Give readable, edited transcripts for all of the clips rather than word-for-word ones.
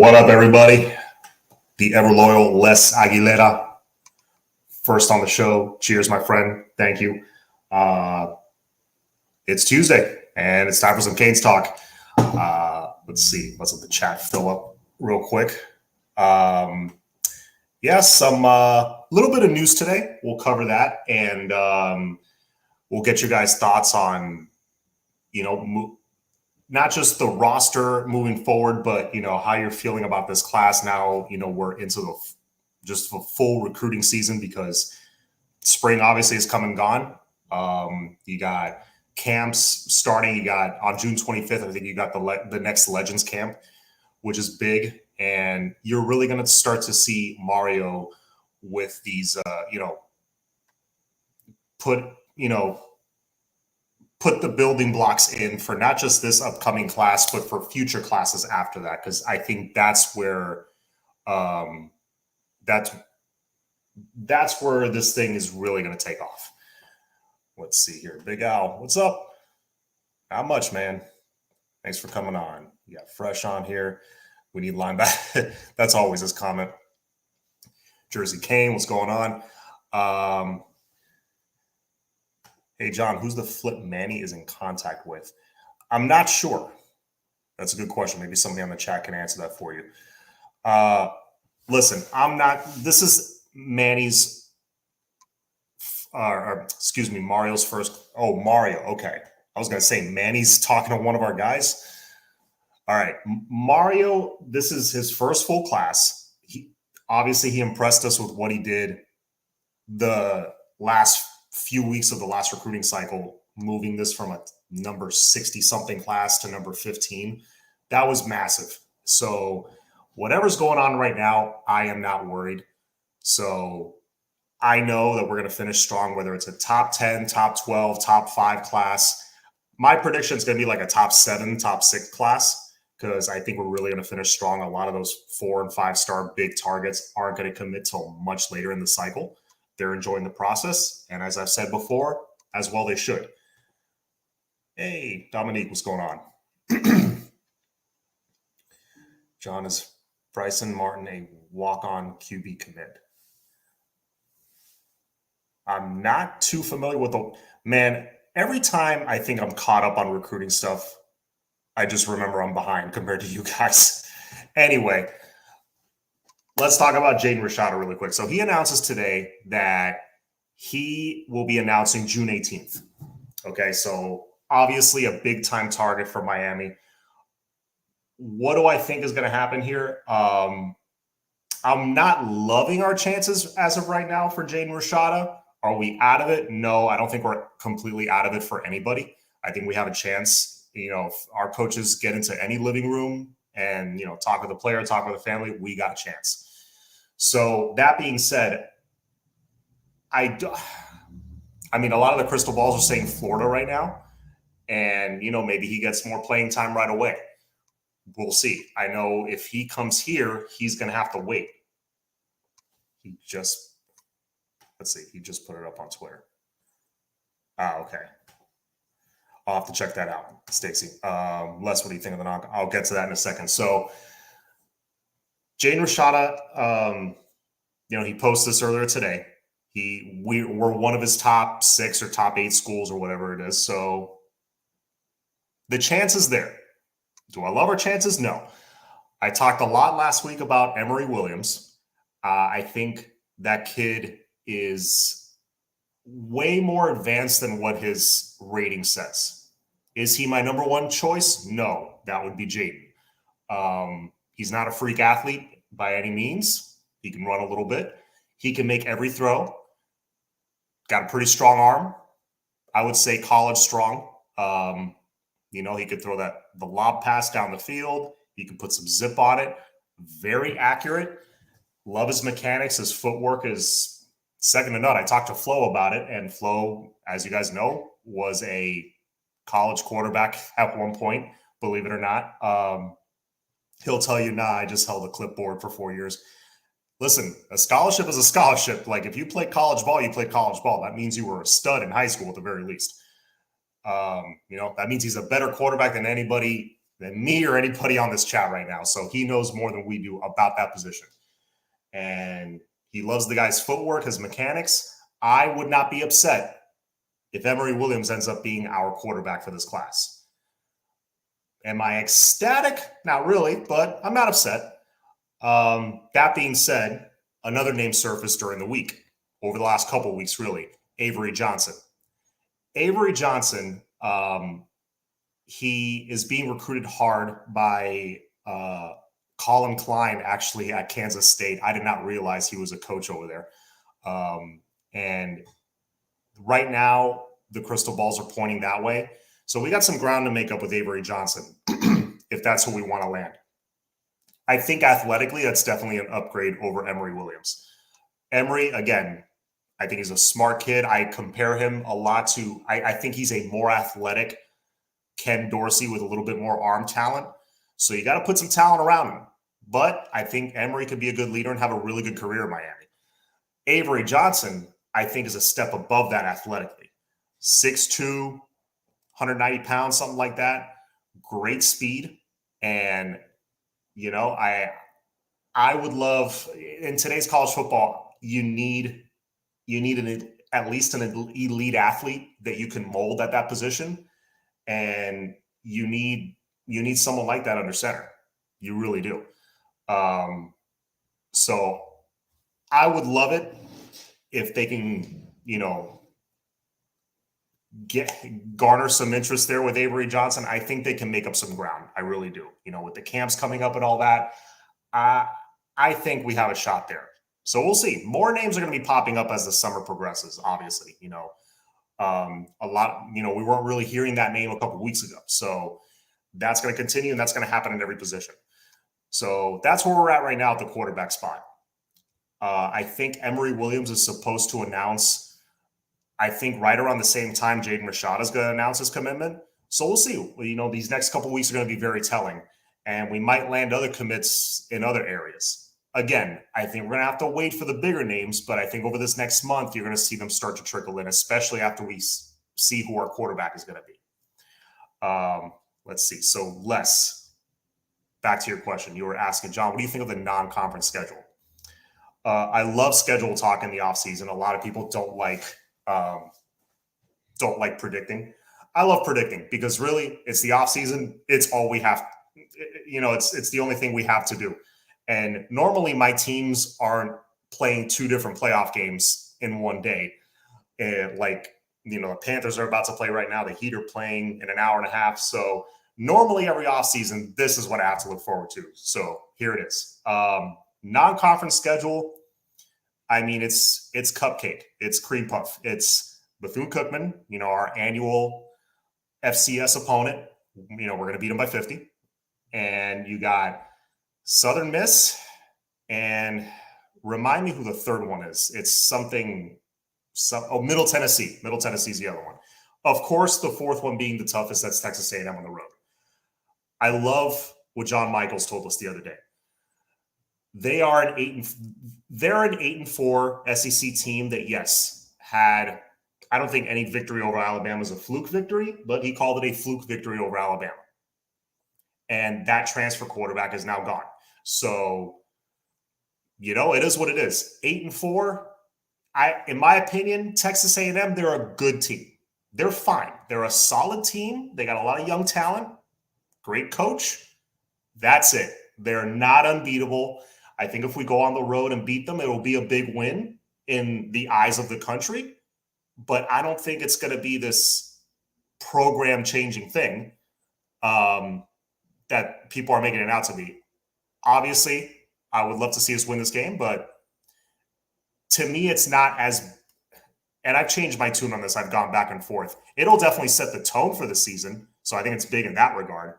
What up, everybody? The ever loyal Les Aguilera, first on the show. Cheers, my friend. Thank you. It's Tuesday, and it's time for some Canes talk. Let's see. Let's let the chat fill up real quick. Some little bit of news today. We'll cover that, and we'll get you guys' thoughts on, not just the roster moving forward, but how you're feeling about this class now. We're into the full recruiting season because spring obviously is come and gone. You got camps starting. You got on June 25th. I think you got the next Legends camp, which is big, and you're really going to start to see Mario with these, put the building blocks in for not just this upcoming class, but for future classes after that. Because I think that's where that's where this thing is really going to take off. Let's see here. Big Al, what's up? Not much, man. Thanks for coming on. You got Fresh on here. We need linebacker. That's always his comment. Jersey Kane, what's going on? Hey, John, who's the flip Manny is in contact with? I'm not sure. That's a good question. Maybe somebody on the chat can answer that for you. Listen, I'm not. This is Manny's, Mario's first. Oh, Mario. Okay. I was going to say Manny's talking to one of our guys. All right. Mario, this is his first full class. He impressed us with what he did the last few weeks of the last recruiting cycle, moving this from a number 60-something class to number 15. That was massive. So whatever's going on right now, I am not worried. So I know that we're going to finish strong, whether it's a top 10, top 12, top 5 class. My prediction is going to be like a top 7, top 6 class, because I think we're really going to finish strong. A lot of those 4- and 5-star big targets aren't going to commit till much later in the cycle. They're enjoying the process. And as I've said before, as well they should. Hey, Dominique, what's going on? John, is Bryson Martin a walk-on QB commit? I'm not too familiar with man, every time I think I'm caught up on recruiting stuff, I just remember I'm behind compared to you guys. Anyway, let's talk about Jaden Rashada really quick. So he announces today that he will be announcing June 18th. Okay, so obviously a big-time target for Miami. What do I think is going to happen here? I'm not loving our chances as of right now for Jaden Rashada. Are we out of it? No, I don't think we're completely out of it for anybody. I think we have a chance. If our coaches get into any living room and, talk with the player, talk with the family, we got a chance. So that being said, a lot of the crystal balls are saying Florida right now. And, maybe he gets more playing time right away. We'll see. I know if he comes here, he's going to have to wait. He just put it up on Twitter. Okay. I'll have to check that out, Stacy. Les, what do you think of the knock? I'll get to that in a second. So, Jaden Rashada, he posted this earlier today. We're one of his top 6 or top 8 schools or whatever it is. So the chance is there. Do I love our chances? No. I talked a lot last week about Emory Williams. I think that kid is way more advanced than what his rating says. Is he my number 1 choice? No, that would be Jaden. He's not a freak athlete by any means. He can run a little bit. He can make every throw. Got a pretty strong arm. I would say college strong. He could throw the lob pass down the field. He could put some zip on it. Very accurate. Love his mechanics. His footwork is second to none. I talked to Flo about it, and Flo, as you guys know, was a college quarterback at one point, believe it or not. He'll tell you, I just held a clipboard for 4 years. Listen, a scholarship is a scholarship. Like, if you play college ball, you play college ball. That means you were a stud in high school at the very least. That means he's a better quarterback than anybody than me or anybody on this chat right now. So he knows more than we do about that position. And he loves the guy's footwork, his mechanics. I would not be upset if Emory Williams ends up being our quarterback for this class. Am I ecstatic? Not really, but I'm not upset. That being said, another name surfaced during the week, over the last couple of weeks, really, Avery Johnson. Avery Johnson, he is being recruited hard by Colin Klein, actually, at Kansas State. I did not realize he was a coach over there. And right now, the crystal balls are pointing that way. So we got some ground to make up with Avery Johnson, if that's who we want to land. I think athletically, that's definitely an upgrade over Emory Williams. Emory, again, I think he's a smart kid. I compare him a lot to, I think he's a more athletic Ken Dorsey with a little bit more arm talent. So you got to put some talent around him. But I think Emory could be a good leader and have a really good career in Miami. Avery Johnson, I think, is a step above that athletically. 6'2", 190 pounds, something like that. Great speed. And, you know, I would love, in today's college football, you need at least an elite athlete that you can mold at that position. And you need someone like that under center. You really do. So I would love it if they can, you know, garner some interest there with Avery Johnson. I think they can make up some ground. I really do. You know, with the camps coming up and all that, I think we have a shot there. So we'll see. More names are going to be popping up as the summer progresses, obviously. You know, a lot, you know, we weren't really hearing that name a couple of weeks ago. So that's going to continue, and that's going to happen in every position. So that's where we're at right now at the quarterback spot. I think Emory Williams is supposed to announce, I think right around the same time Jaden Rashada is going to announce his commitment. So we'll see. You know, these next couple of weeks are going to be very telling, and we might land other commits in other areas. Again, I think we're going to have to wait for the bigger names, but I think over this next month, you're going to see them start to trickle in, especially after we see who our quarterback is going to be. Let's see. So Les, back to your question. You were asking, John, what do you think of the non-conference schedule? I love schedule talk in the offseason. A lot of people don't like predicting. I love predicting because really it's the offseason. It's all we have. You know, it's the only thing we have to do. And normally my teams aren't playing two different playoff games in one day. Like, you know, the Panthers are about to play right now. The Heat are playing in an hour and a half. So normally every offseason, this is what I have to look forward to. So here it is. Non-conference schedule, I mean, it's cupcake. It's cream puff. It's Bethune-Cookman, you know, our annual FCS opponent. You know, we're going to beat them by 50. And you got Southern Miss, and remind me who the third one is. It's Middle Tennessee. Middle Tennessee is the other one. Of course, the fourth one being the toughest, that's Texas A&M on the road. I love what John Michaels told us the other day. They're an 8-4 SEC team that, yes, had, I don't think any victory over Alabama is a fluke victory, but he called it a fluke victory over Alabama. And that transfer quarterback is now gone. So, you know, it is what it is. 8-4. In my opinion, Texas A&M, they're a good team. They're fine. They're a solid team. They got a lot of young talent. Great coach. That's it. They're not unbeatable. I think if we go on the road and beat them, it will be a big win in the eyes of the country. But I don't think it's going to be this program-changing thing that people are making it out to be. Obviously, I would love to see us win this game, but to me, it's not as – and I've changed my tune on this. I've gone back and forth. It'll definitely set the tone for the season, so I think it's big in that regard.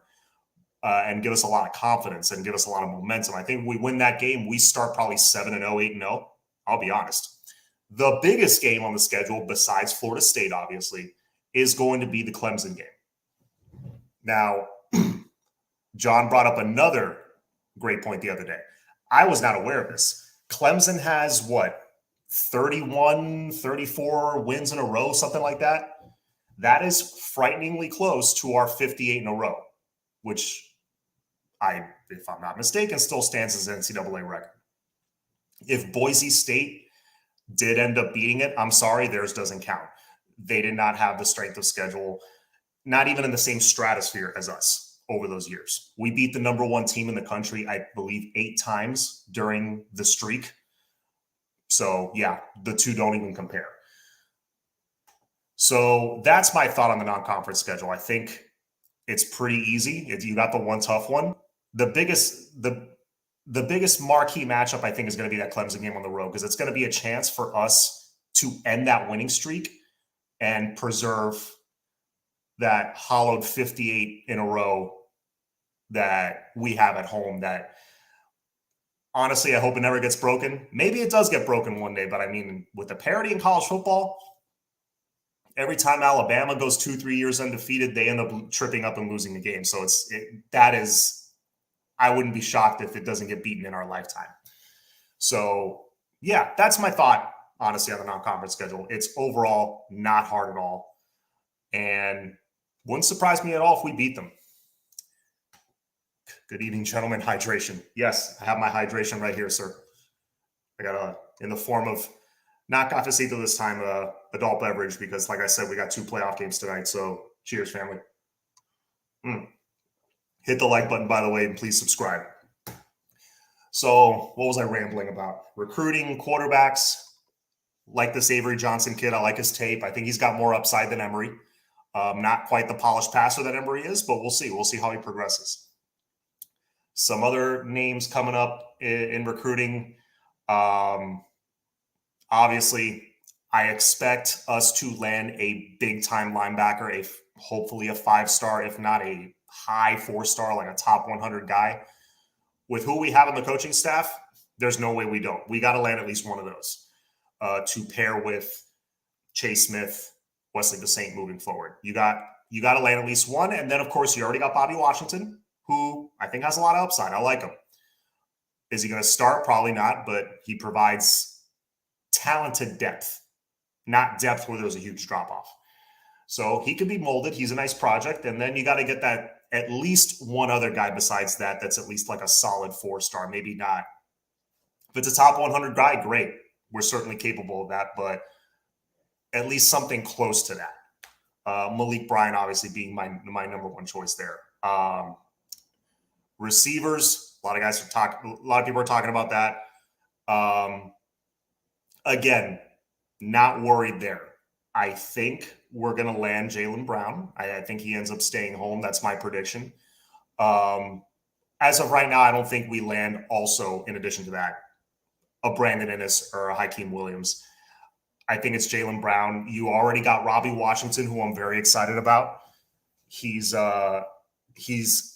And give us a lot of confidence and give us a lot of momentum. I think if we win that game, we start probably 7-0, 8-0. I'll be honest. The biggest game on the schedule, besides Florida State, obviously, is going to be the Clemson game. Now, John brought up another great point the other day. I was not aware of this. Clemson has, 31, 34 wins in a row, something like that? That is frighteningly close to our 58 in a row. which if I'm not mistaken, still stands as an NCAA record. If Boise State did end up beating it, I'm sorry, theirs doesn't count. They did not have the strength of schedule, not even in the same stratosphere as us over those years. We beat the number one team in the country, I believe, 8 times during the streak. So, yeah, the two don't even compare. So that's my thought on the non-conference schedule. I think it's pretty easy. You got the one tough one. The biggest marquee matchup, I think, is going to be that Clemson game on the road, because it's going to be a chance for us to end that winning streak and preserve that hollowed 58 in a row that we have at home that, honestly, I hope it never gets broken. Maybe it does get broken one day, but I mean, with the parity in college football, every time Alabama goes 2-3 years undefeated, they end up tripping up and losing the game. So I wouldn't be shocked if it doesn't get beaten in our lifetime. So, yeah, that's my thought, honestly, on the non-conference schedule. It's overall not hard at all. And wouldn't surprise me at all if we beat them. Good evening, gentlemen. Hydration. Yes, I have my hydration right here, sir. I got in the form of not cafecito this time, adult beverage, because, like I said, we got 2 playoff games tonight. So, cheers, family. Hit the like button, by the way, and please subscribe. So, what was I rambling about? Recruiting quarterbacks. Like this Avery Johnson kid. I like his tape. I think he's got more upside than Emory. Not quite the polished passer that Emory is, but we'll see. We'll see how he progresses. Some other names coming up in recruiting. Obviously, I expect us to land a big-time linebacker, hopefully a 5-star, if not a high 4-star, like a top 100 guy. With who we have on the coaching staff, there's no way we don't. We got to land at least one of those to pair with Chase Smith, Wesley DeSaint moving forward. You got to land at least one. And then, of course, you already got Bobby Washington, who I think has a lot of upside. I like him. Is he going to start? Probably not, but he provides talented depth, not depth where there's a huge drop-off. So he could be molded. He's a nice project. And then you got to get that at least one other guy besides that that's at least like a solid 4-star, maybe not. If it's a top 100 guy, great. We're certainly capable of that, but at least something close to that. Malik Bryan obviously being my number one choice there. Receivers, a lot of people are talking about that. Again, not worried there. I think we're going to land Jaylen Brown. I think he ends up staying home. That's my prediction. As of right now, I don't think we land also, in addition to that, a Brandon Inniss or a Hakeem Williams. I think it's Jaylen Brown. You already got Robbie Washington, who I'm very excited about. He's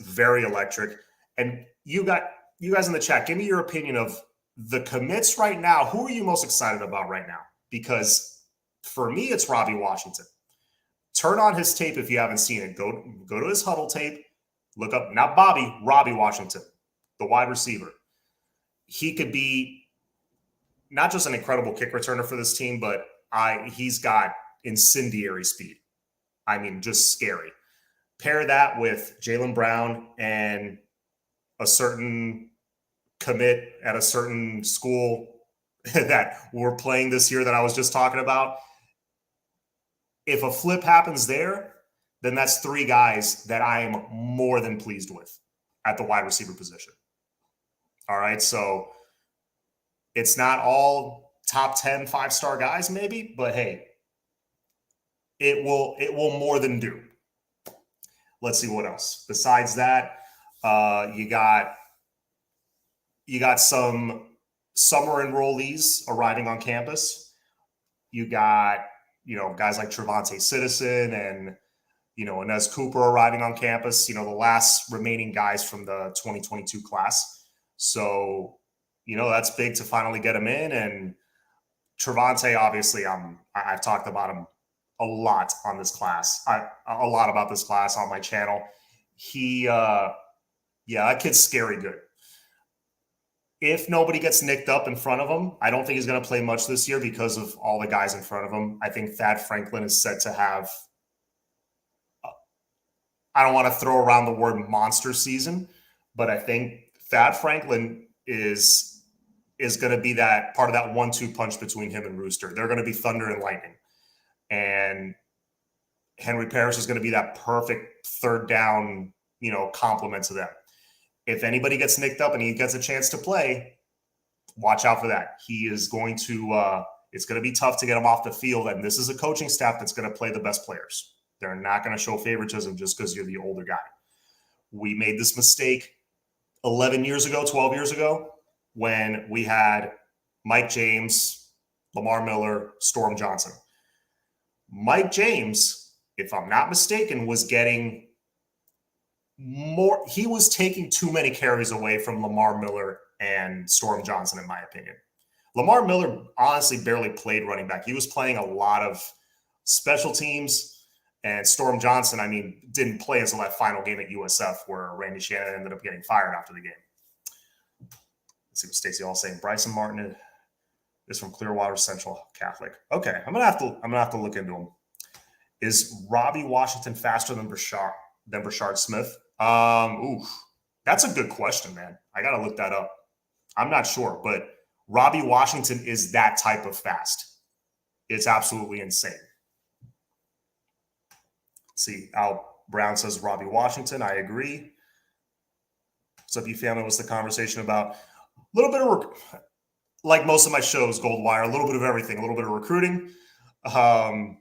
very electric. And you guys in the chat, give me your opinion of the commits right now. Who are you most excited about right now? Because for me, it's Robbie Washington. Turn on his tape if you haven't seen it. Go to his huddle tape. Look up, not Bobby, Robbie Washington, the wide receiver. He could be not just an incredible kick returner for this team, but he's got incendiary speed. I mean, just scary. Pair that with Jaylen Brown and a certain commit at a certain school that we're playing this year that I was just talking about. If a flip happens there, then that's 3 guys that I am more than pleased with at the wide receiver position. All right, so it's not all top 10 5-star guys maybe, but hey, it will more than do. Let's see what else. Besides that, you got some summer enrollees arriving on campus. You got, guys like Trevante Citizen and, Inez Cooper arriving on campus, the last remaining guys from the 2022 class. So, that's big to finally get him in. And Trevante, obviously, I've talked about him a lot on this class. A lot about this class on my channel. That kid's scary good. If nobody gets nicked up in front of him, I don't think he's going to play much this year because of all the guys in front of him. I think Thad Franklin is set to have I don't want to throw around the word monster season, but I think Thad Franklin is going to be that part of that 1-2 punch between him and Rooster. They're going to be thunder and lightning. And Henry Parrish is going to be that perfect third down, complement to them. If anybody gets nicked up and he gets a chance to play, watch out for that. He is going to, it's going to be tough to get him off the field. And this is a coaching staff that's going to play the best players. They're not going to show favoritism just because you're the older guy. We made this mistake 11 years ago, 12 years ago, when we had Mike James, Lamar Miller, Storm Johnson. Mike James, if I'm not mistaken, was getting more. He was taking too many carries away from Lamar Miller and Storm Johnson, in my opinion. Lamar Miller honestly barely played running back. He was playing a lot of special teams. And Storm Johnson, didn't play until that final game at USF where Randy Shannon ended up getting fired after the game. Let's see what Stacey Hall is saying. Bryson Martin is from Clearwater Central Catholic. Okay, I'm gonna have to look into him. Is Robbie Washington faster than Brashard Smith? That's a good question, man. I gotta look that up. I'm not sure, but Robbie Washington is that type of fast. It's absolutely insane. See, Al Brown says Robbie Washington. I agree. What's up, you family? What's the conversation about? A little bit of, like most of my shows, Goldwire, a little bit of everything, a little bit of recruiting. Talking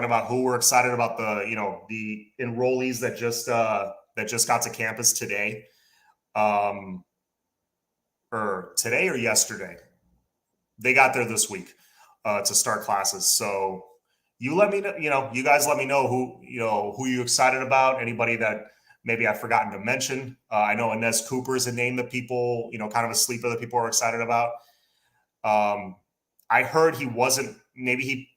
about who we're excited about, the enrollees that just got to campus today. Or today or yesterday. They got there this week to start classes. So you let me know, you guys let me know who you're excited about. Anybody that maybe I've forgotten to mention. I know Inez Cooper is a name that people, kind of a sleeper that people are excited about. I heard he wasn't, maybe he,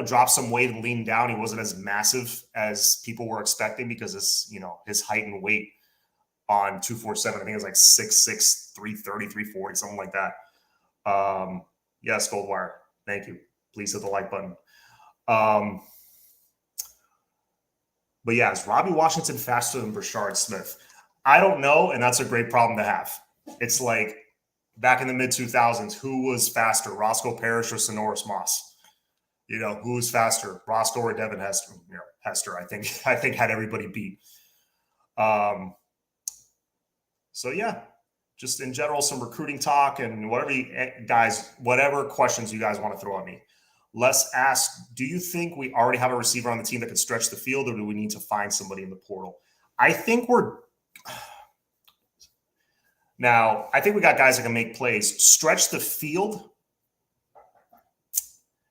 dropped some weight and leaned down. He wasn't as massive as people were expecting because his height and weight on 247, I think it was like 6'6", 330, 340, something like that. Yes, Goldwire. Thank you. Please hit the like button. But yeah, is Robbie Washington faster than Brashard Smith? I don't know, and that's a great problem to have. It's like back in the mid-2000s, who was faster, Roscoe Parrish or Sonoris Moss? Who was faster, Roscoe or Devin Hester? Hester, I think had everybody beat. So yeah, just in general, some recruiting talk and whatever questions you guys want to throw at me. Les asked, do you think we already have a receiver on the team that can stretch the field, or do we need to find somebody in the portal? I think we got guys that can make plays. Stretch the field?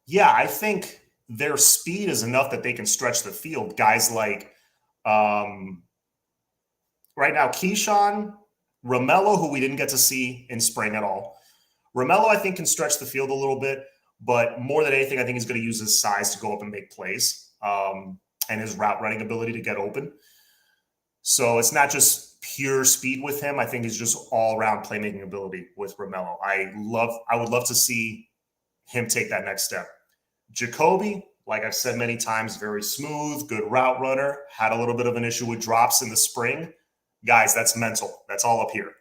Yeah, I think their speed is enough that they can stretch the field. Guys like, right now, Keyshawn, Romello, who we didn't get to see in spring at all. Romello, I think, can stretch the field a little bit. But more than anything, I think he's going to use his size to go up and make plays and his route running ability to get open. So it's not just pure speed with him. I think it's just all-around playmaking ability with Romello. I would love to see him take that next step. Jacoby, like I've said many times, very smooth, good route runner, had a little bit of an issue with drops in the spring. Guys, that's mental. That's all up here.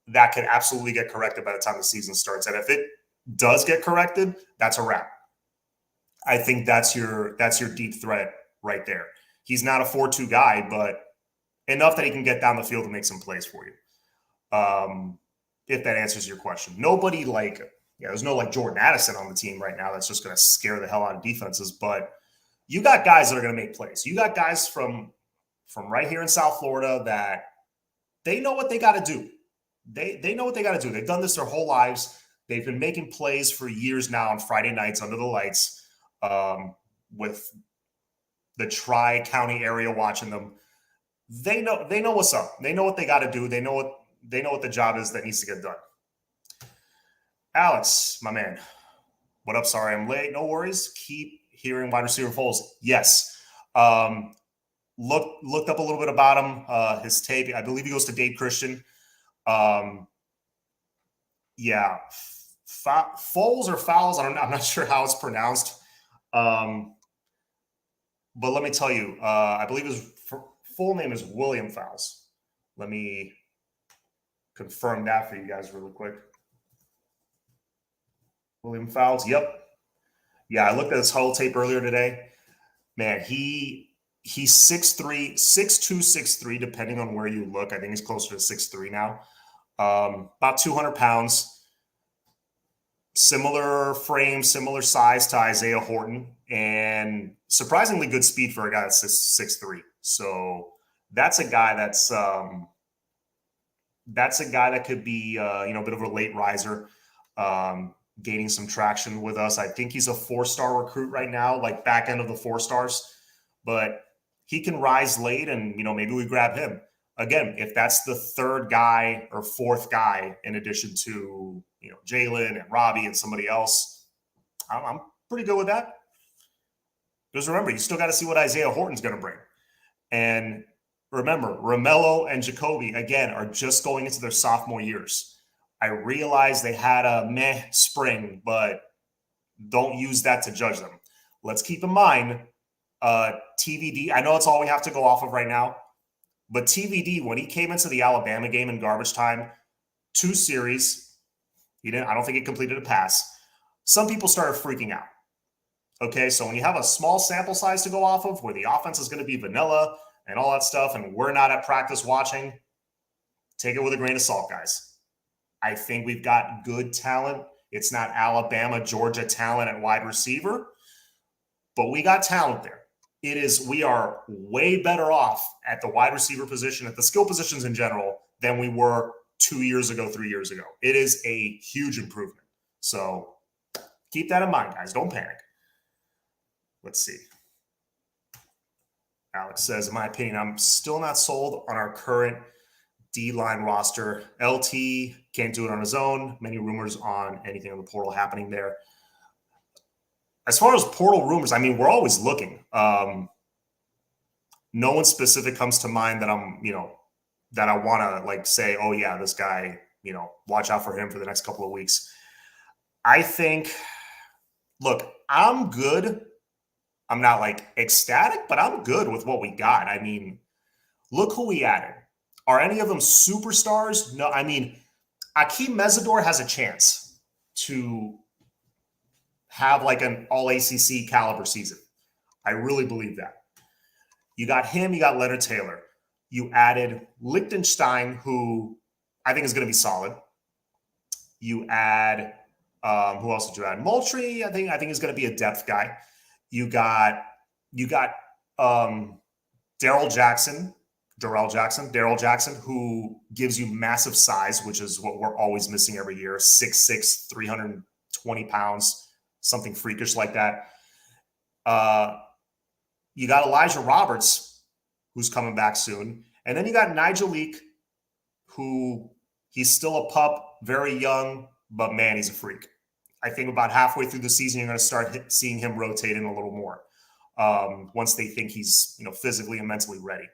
That can absolutely get corrected by the time the season starts. And if it does get corrected, that's a wrap. I think that's your deep threat right there. He's not a 4-2 guy, but enough that he can get down the field and make some plays for you. If that answers your question. Nobody there's no Jordan Addison on the team right now that's just going to scare the hell out of defenses, but you got guys that are going to make plays. You got guys from right here in South Florida that they know what they got to do. They know what they got to do. They've done this their whole lives. They've been making plays for years now on Friday nights under the lights with the Tri-County area watching them. They know what's up. They know what they got to do. They know what the job is that needs to get done. Alex, my man. What up? Sorry I'm late. No worries. Keep hearing wide receiver Foles. Yes. Looked up a little bit about him, his tape. I believe he goes to Dade Christian. Yeah. Foles or Fowles, I'm not sure how it's pronounced. But let me tell you, I believe his full name is William Fowles. Let me confirm that for you guys really quick. William Fowles. Yep. Yeah, I looked at his huddle tape earlier today. Man, he's 6'3", 6'2", 6'3", depending on where you look. I think he's closer to 6'3" now. About 200 pounds. Similar frame, similar size to Isaiah Horton, and surprisingly good speed for a guy that's 6'3". So that's a guy that's a guy that could be a bit of a late riser, gaining some traction with us. I think he's a 4-star recruit right now, like back end of the 4 stars, but he can rise late, and maybe we grab him again if that's the 3rd guy or 4th guy in addition to Jalen and Robbie and somebody else. I'm pretty good with that. Just remember, you still got to see what Isaiah Horton's going to bring. And remember, Romello and Jacoby, again, are just going into their sophomore years. I realize they had a meh spring, but don't use that to judge them. Let's keep in mind, TVD, I know it's all we have to go off of right now, but TVD, when he came into the Alabama game in garbage time, 2 series, I don't think he completed a pass. Some people started freaking out. Okay, so when you have a small sample size to go off of, where the offense is going to be vanilla and all that stuff, and we're not at practice watching, take it with a grain of salt, guys. I think we've got good talent. It's not Alabama, Georgia talent at wide receiver, but we got talent there. We are way better off at the wide receiver position, at the skill positions in general, than we were 2 years ago, 3 years ago. It is a huge improvement. So keep that in mind, guys. Don't panic. Let's see. Alex says, in my opinion, I'm still not sold on our current D-line roster. LT can't do it on his own. Many rumors on anything in the portal happening there. As far as portal rumors, I mean, we're always looking. No one specific comes to mind that that I want to say, oh yeah, this guy, watch out for him for the next couple of weeks. I think, look, I'm good. I'm not ecstatic, but I'm good with what we got. I mean, look who we added. Are any of them superstars? No, I mean, Akeem Mesidor has a chance to have an all ACC caliber season. I really believe that. You got him, you got Leonard Taylor. You added Lichtenstein, who I think is going to be solid. You add, who else did you add? Moultrie, I think is going to be a depth guy. You got Darrell Jackson, who gives you massive size, which is what we're always missing every year. 6'6", 320 pounds, something freakish like that. You got Elijah Roberts, who's coming back soon. And then you got Nigel Leak, who he's still a pup, very young, but man, he's a freak. I think about halfway through the season, you're going to start seeing him rotate in a little more once they think he's physically and mentally ready.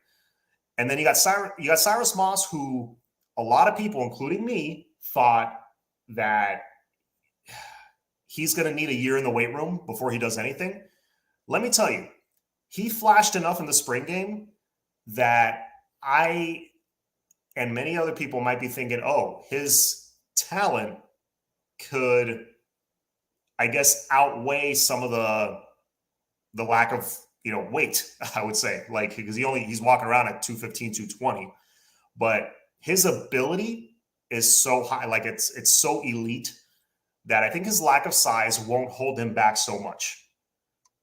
And then you got Cyrus Moss, who a lot of people, including me, thought that he's going to need a year in the weight room before he does anything. Let me tell you, he flashed enough in the spring game that I and many other people might be thinking, oh, his talent could, I guess, outweigh some of the lack of weight, I would say, because he's walking around at 215, 220, but his ability is so high, it's so elite that I think his lack of size won't hold him back so much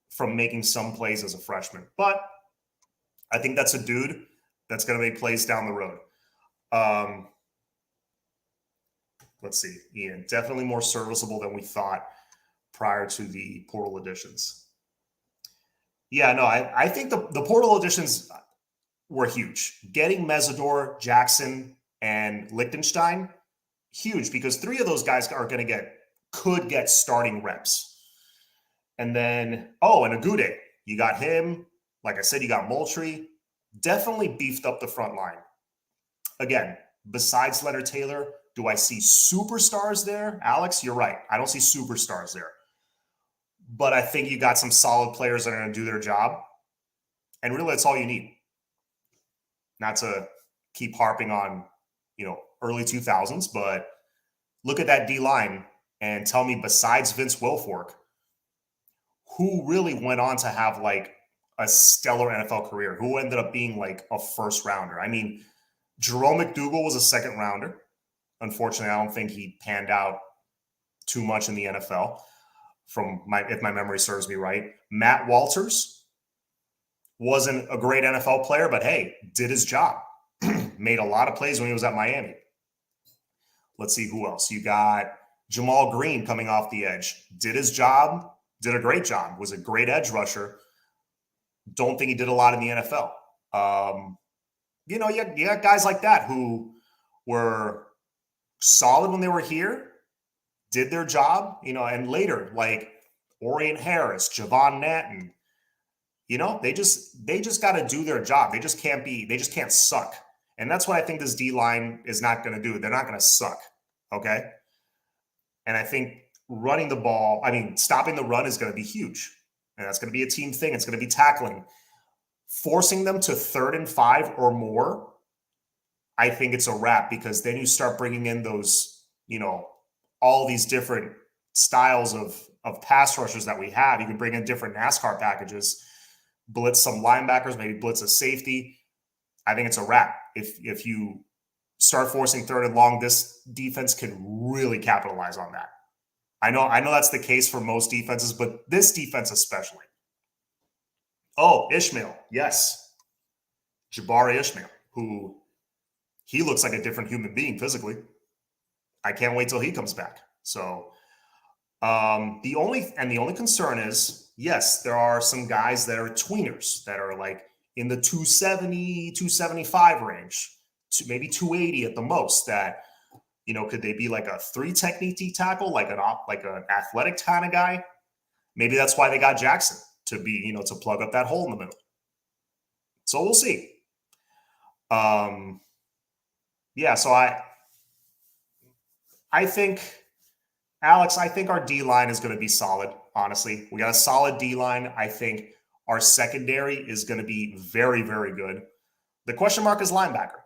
from making some plays as a freshman. But I think that's a dude that's going to make plays down the road. Let's see, Ian, definitely more serviceable than we thought prior to the portal additions. Yeah, no, I think the portal additions were huge. Getting Mesidor, Jackson, and Lichtenstein, huge, because 3 of those guys could get starting reps. And then, and Agude, you got him. Like I said, you got Moultrie. Definitely beefed up the front line. Again, besides Leonard Taylor, do I see superstars there? Alex, you're right. I don't see superstars there. But I think you got some solid players that are going to do their job. And really, that's all you need. Not to keep harping on, early 2000s, but look at that D line and tell me, besides Vince Wilfork, who really went on to have like a stellar NFL career, who ended up being like a first rounder. I mean, Jerome McDougal was a second rounder. Unfortunately, I don't think he panned out too much in the NFL, if my memory serves me right. Matt Walters wasn't a great NFL player, but hey, did his job. Made a lot of plays when he was at Miami. Let's see who else. You got Jamal Green coming off the edge. Did his job, did a great job, was a great edge rusher. Don't think he did a lot in the NFL. You got guys like that who were solid when they were here, did their job, and later, like Orient Harris, Javon Natton, they just got to do their job. They just can't suck. And that's what I think this D line is not going to do. They're not going to suck. Okay. And I think stopping the run is going to be huge. And that's going to be a team thing. It's going to be tackling. Forcing them to 3rd and 5 or more, I think it's a wrap, because then you start bringing in those, all these different styles of pass rushers that we have. You can bring in different NASCAR packages, blitz some linebackers, maybe blitz a safety. I think it's a wrap. If you start forcing 3rd and long, this defense can really capitalize on that. I know that's the case for most defenses, but this defense especially. Oh, Ishmael. Yes. Jabari Ishmael, who he looks like a different human being physically. I can't wait till he comes back. So the only concern is, yes, there are some guys that are tweeners that are like in the 270, 275 range, to maybe 280 at the most, that, could they be like a 3 technique D tackle, like an athletic kind of guy? Maybe that's why they got Jackson, to be, to plug up that hole in the middle. So we'll see. Yeah, so I think, Alex, our D-line is going to be solid, honestly. We got a solid D-line. I think our secondary is going to be very, very good. The question mark is linebacker.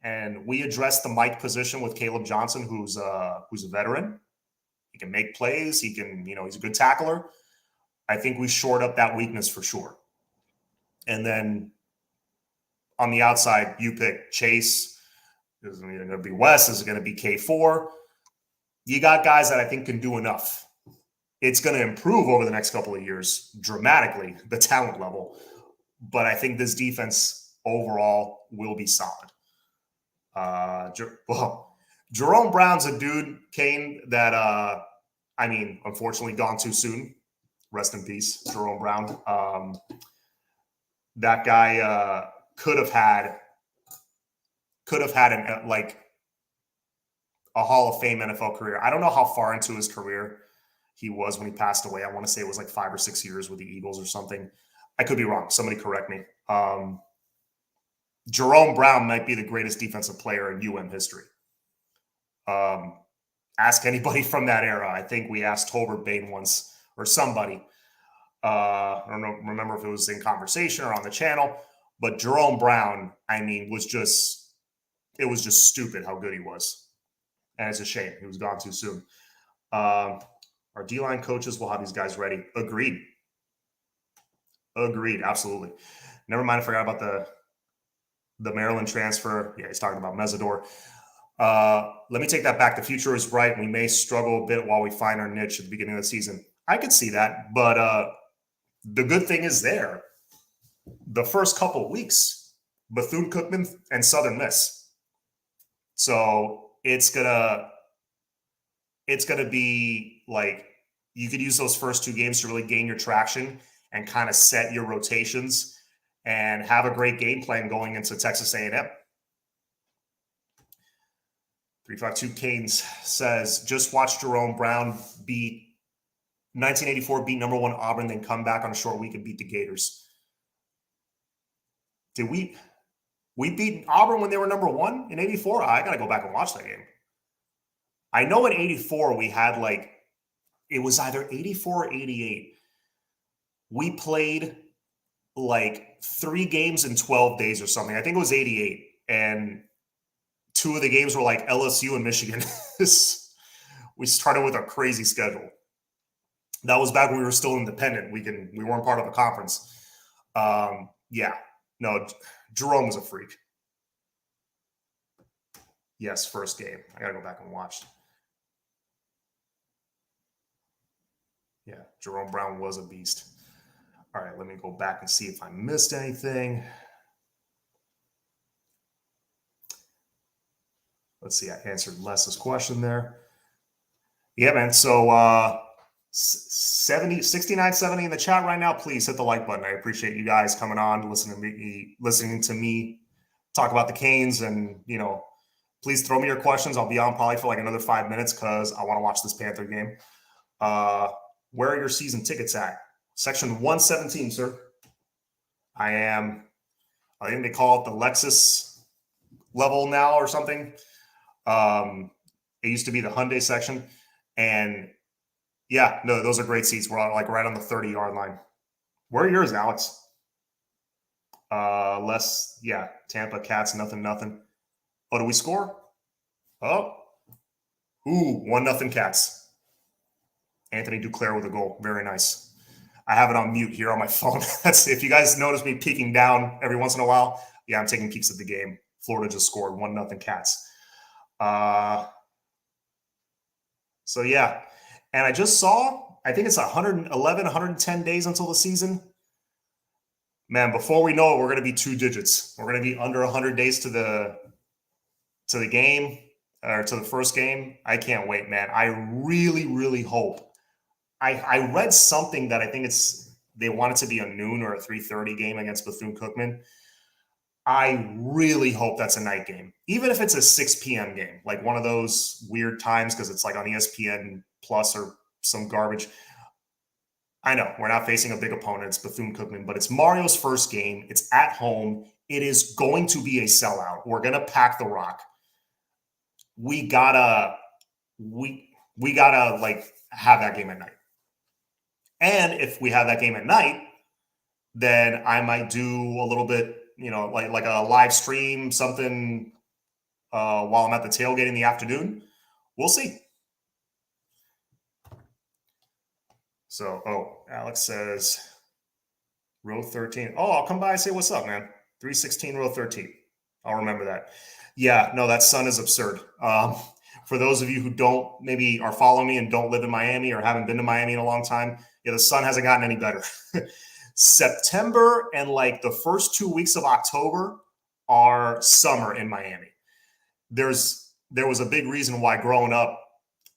And we addressed the Mike position with Caleb Johnson, who's a veteran. He can make plays. He can, he's a good tackler. I think we shored up that weakness for sure. And then on the outside, you pick Chase. Is it going to be Wes? Is it going to be K4? You got guys that I think can do enough. It's going to improve over the next couple of years dramatically, the talent level. But I think this defense overall will be solid. Jerome Brown's a dude, Kane, that, unfortunately gone too soon. Rest in peace, Jerome Brown. That guy could have had a Hall of Fame NFL career. I don't know how far into his career he was when he passed away. I want to say it was like 5 or 6 years with the Eagles or something. I could be wrong. Somebody correct me. Jerome Brown might be the greatest defensive player in UM history. Ask anybody from that era. I think we asked Tolbert Bain once, or somebody. I don't remember if it was in conversation or on the channel, but Jerome Brown, was just stupid how good he was. And it's a shame he was gone too soon. Our D-line coaches will have these guys ready. Agreed. Absolutely. Never mind. I forgot about the Maryland transfer. Yeah, he's talking about Mesidor. Let me take that back. The future is bright. We may struggle a bit while we find our niche at the beginning of the season. I could see that, but the good thing is the first couple of weeks, Bethune-Cookman and Southern Miss. So it's gonna be like, you could use those first 2 games to really gain your traction and kind of set your rotations and have a great game plan going into Texas A&M. 352 Canes says, just watch Jerome Brown beat 1984, beat number 1 Auburn, then come back on a short week and beat the Gators. Did we beat Auburn when they were number 1 in 84? I got to go back and watch that game. I know in 84 we had it was either 84 or 88. We played like 3 games in 12 days or something. I think it was 88. And 2 of the games were like LSU and Michigan. We started with a crazy schedule. That was back when we were still independent. We weren't part of a conference. Yeah, no, Jerome was a freak. Yes, first game. I gotta go back and watch. Yeah, Jerome Brown was a beast. All right, let me go back and see if I missed anything. Let's see, I answered Les's question there. Yeah, man. So 69, 70 in the chat right now. Please hit the like button. I appreciate you guys coming on, listening to me talk about the Canes, and please throw me your questions. I'll be on probably for like another 5 minutes because I want to watch this Panther game. Where are your season tickets at? Section 117, sir. I think they call it the Lexus level now or something. It used to be the Hyundai section. And yeah, no, those are great seats. We're like right on the 30-yard line. Where are yours, Alex? Tampa Cats, nothing. Oh, do we score? Oh. Ooh, 1-0 Cats. Anthony Duclair with a goal. Very nice. I have it on mute here on my phone. That's if you guys notice me peeking down every once in a while. Yeah, I'm taking peeks at the game. Florida just scored 1-0 Cats. So yeah. And I just saw, I think it's 111, 110 days until the season. Man, before we know it, we're going to be 2 digits. We're going to be under 100 days to the game, or to the first game. I can't wait, man. I really, really hope. I read something that I think they want it to be a noon or a 3:30 game against Bethune-Cookman. I really hope that's a night game, even if it's a 6 p.m. game, like one of those weird times because it's like on ESPN Plus or some garbage. I know we're not facing a big opponent. It's Bethune-Cookman, but it's Mario's first game. It's at home. It is going to be a sellout. We're going to pack the Rock. We gotta like have that game at night. And if we have that game at night, then I might do a little bit, like a live stream, something while I'm at the tailgate in the afternoon. We'll see. So, Alex says, row 13. Oh, I'll come by and say, what's up, man? 316, row 13. I'll remember that. Yeah, no, that sun is absurd. For those of you who maybe are following me and don't live in Miami or haven't been to Miami in a long time, yeah, the sun hasn't gotten any better. September and like the first 2 weeks of October are summer in Miami. There was a big reason why growing up,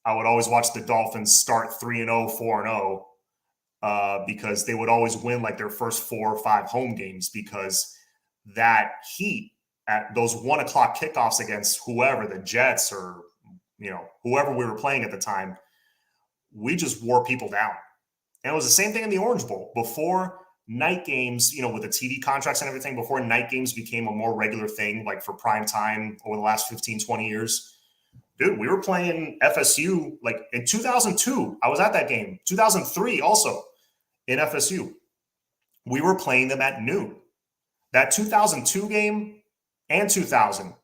I would always watch the Dolphins start 3-0, 4-0, because they would always win like their first 4 or 5 home games because that heat at those 1 o'clock kickoffs against whoever, the Jets or whoever we were playing at the time, we just wore people down. And it was the same thing in the Orange Bowl. Before night games, with the TV contracts and everything, before night games became a more regular thing, like for prime time over the last 15, 20 years, dude, we were playing FSU like in 2002. I was at that game. 2003 also in FSU. We were playing them at noon. That 2002 game and 2000,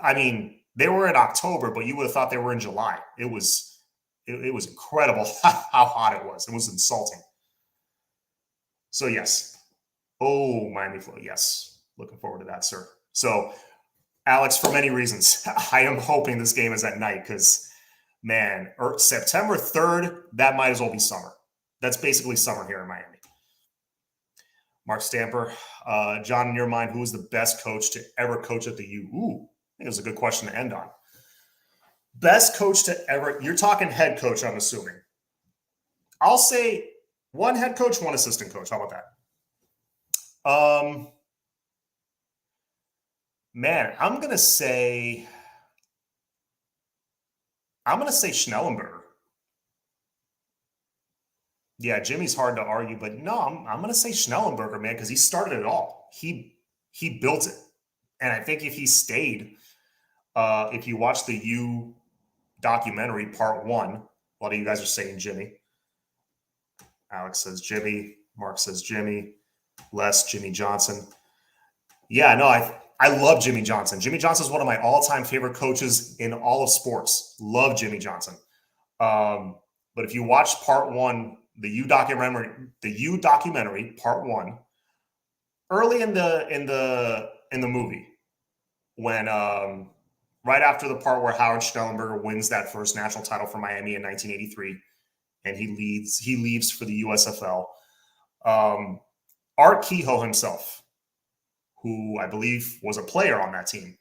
I mean, they were in October, but you would have thought they were in July. It was incredible how hot it was. It was insulting. So yes. Oh, Miami Flow. Yes. Looking forward to that, sir. So Alex, for many reasons, I am hoping this game is at night because, man, September 3rd, that might as well be summer. That's basically summer here in Miami. Mark Stamper, John, in your mind, who is the best coach to ever coach at the U? Ooh, I think it was a good question to end on. Best coach to ever, you're talking head coach, I'm assuming. I'll say one head coach, one assistant coach. How about that? Man, I'm going to say Schnellenberger. Yeah, Jimmy's hard to argue, but no, I'm going to say Schnellenberger, man, because he started it all. He built it. And I think if he stayed, if you watch the U documentary, part 1, a lot of you guys are saying Jimmy. Alex says Jimmy. Mark says Jimmy. less Jimmy Johnson. Yeah, no, I love Jimmy Johnson. Jimmy Johnson is one of my all-time favorite coaches in all of sports. Love Jimmy Johnson. But if you watch part one, the U documentary, part one, early in the movie, when right after the part where Howard Schnellenberger wins that first national title for Miami in 1983, and he leaves for the USFL. Um, Art Kehoe himself, who I believe was a player on that team,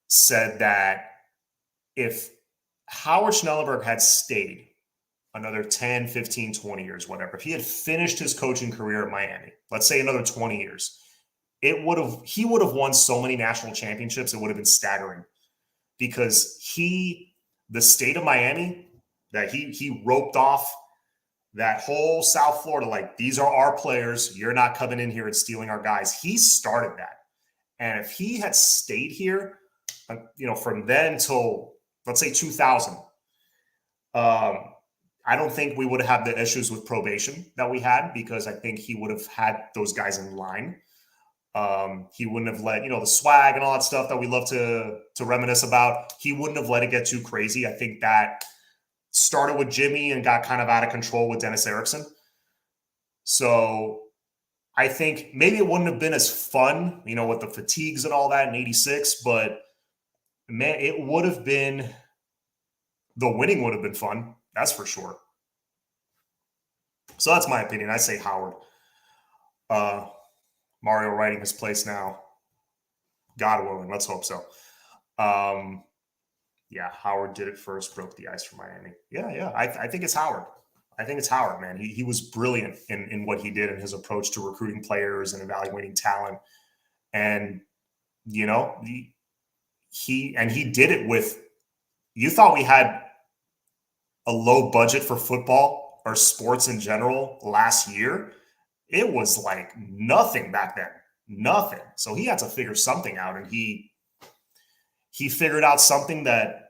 said that if Howard Schnellenberger had stayed another 10, 15, 20 years, whatever, if he had finished his coaching career at Miami, let's say another 20 years, he would have won so many national championships, it would have been staggering. Because the state of Miami, that he roped off that whole South Florida, like, these are our players, you're not coming in here and stealing our guys. He started that. And if he had stayed here, from then till, let's say, 2000, I don't think we would have had the issues with probation that we had, because I think he would have had those guys in line. He wouldn't have let, the swag and all that stuff that we love to reminisce about. He wouldn't have let it get too crazy. I think that started with Jimmy and got kind of out of control with Dennis Erickson. So I think maybe it wouldn't have been as fun, with the fatigues and all that in 86, but man, the winning would have been fun. That's for sure. So that's my opinion. I say Howard. Mario writing his place now. God willing, let's hope so. Yeah, Howard did it first, broke the ice for Miami. Yeah. I think it's Howard. I think it's Howard, man. He was brilliant in what he did in his approach to recruiting players and evaluating talent. And, he did it with, you thought we had a low budget for football or sports in general last year. It was like nothing back then. Nothing. So he had to figure something out, and he figured out something that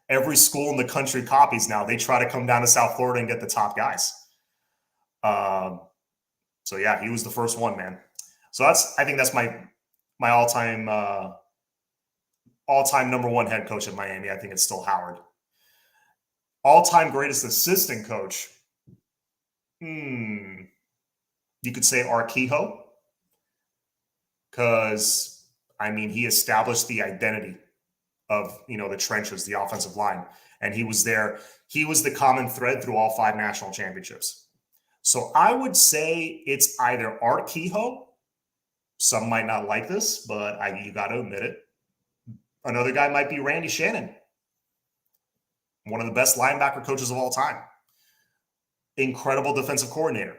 every school in the country copies now. They try to come down to South Florida and get the top guys. So yeah, he was the first one, man. So I think that's my all-time number one head coach at Miami. I think it's still Howard. All-time greatest assistant coach. You could say Art Kehoe, because he established the identity of the trenches, the offensive line, and he was there. He was the common thread through all 5 national championships. So I would say it's either Art Kehoe. Some might not like this, but you got to admit it. Another guy might be Randy Shannon, one of the best linebacker coaches of all time. Incredible defensive coordinator.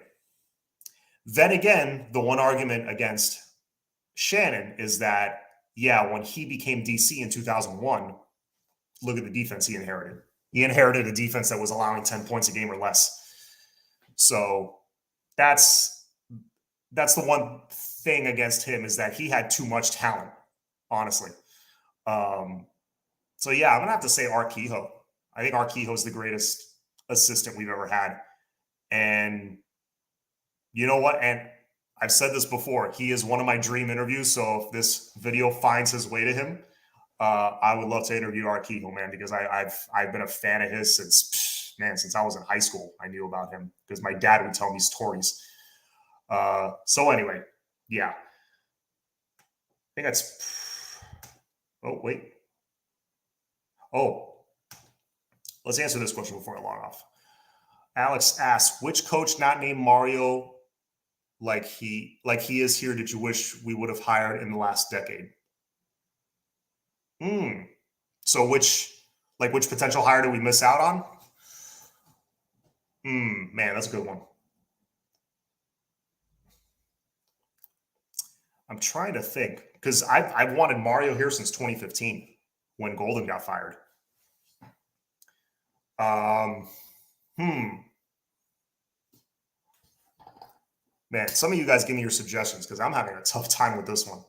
Then again, the one argument against Shannon is that, when he became DC in 2001, look at the defense he inherited. He inherited a defense that was allowing 10 points a game or less. So that's the one thing against him, is that he had too much talent, honestly. So yeah, I'm going to have to say Art Kehoe. I think Art Kehoe is the greatest assistant we've ever had. And you know what? And I've said this before, he is one of my dream interviews. So if this video finds his way to him, I would love to interview Art Kehoe, man, because I've been a fan of his since I was in high school. I knew about him because my dad would tell me stories. So anyway, yeah. I think that's. Oh, wait. Oh, let's answer this question before I log off. Alex asks, which coach not named Mario like he is here did you wish we would have hired in the last decade? So which potential hire did we miss out on? Man, that's a good one. I'm trying to think, because I've wanted Mario here since 2015 when Golden got fired. Man, some of you guys give me your suggestions, because I'm having a tough time with this one.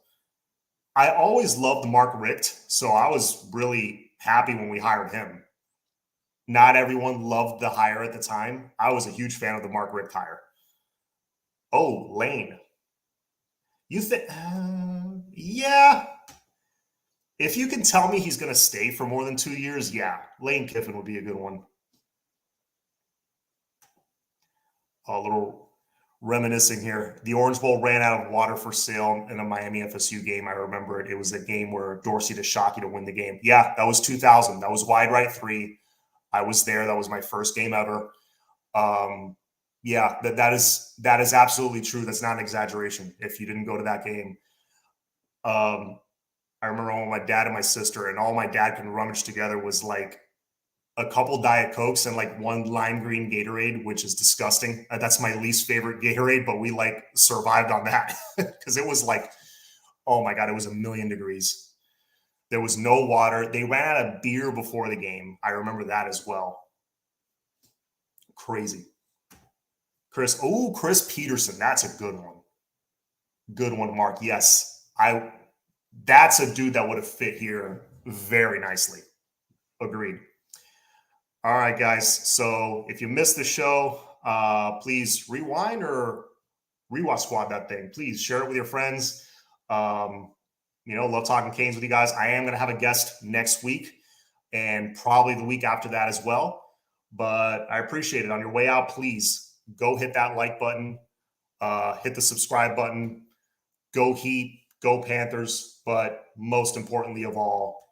I always loved Mark Richt, so I was really happy when we hired him. Not everyone loved the hire at the time. I was a huge fan of the Mark Richt hire. Oh, Lane. You think? Yeah. If you can tell me he's going to stay for more than 2 years, yeah, Lane Kiffin would be a good one. A little reminiscing here. The Orange Bowl ran out of water for sale in a Miami FSU game. I remember it. It was a game where Dorsey to Shockey to win the game. Yeah, that was 2000. That was wide right three. I was there. That was my first game ever. Yeah, that is absolutely true. That's not an exaggeration. If you didn't go to that game, I remember when my dad and my sister, and all my dad can rummage together was like a couple Diet Cokes and like one lime green Gatorade, which is disgusting. That's my least favorite Gatorade, but we like survived on that because it was like, oh my God, it was a million degrees. There was no water. They ran out of beer before the game. I remember that as well. Crazy. Chris Peterson. That's a good one. Good one, Mark. Yes. That's a dude that would have fit here very nicely. Agreed. All right, guys. So if you missed the show, please rewind or rewatch squad that thing. Please share it with your friends. Um, love talking Canes with you guys. I am going to have a guest next week and probably the week after that as well. But I appreciate it. On your way out, please go hit that like button, hit the subscribe button, go Heat, go Panthers. But most importantly of all,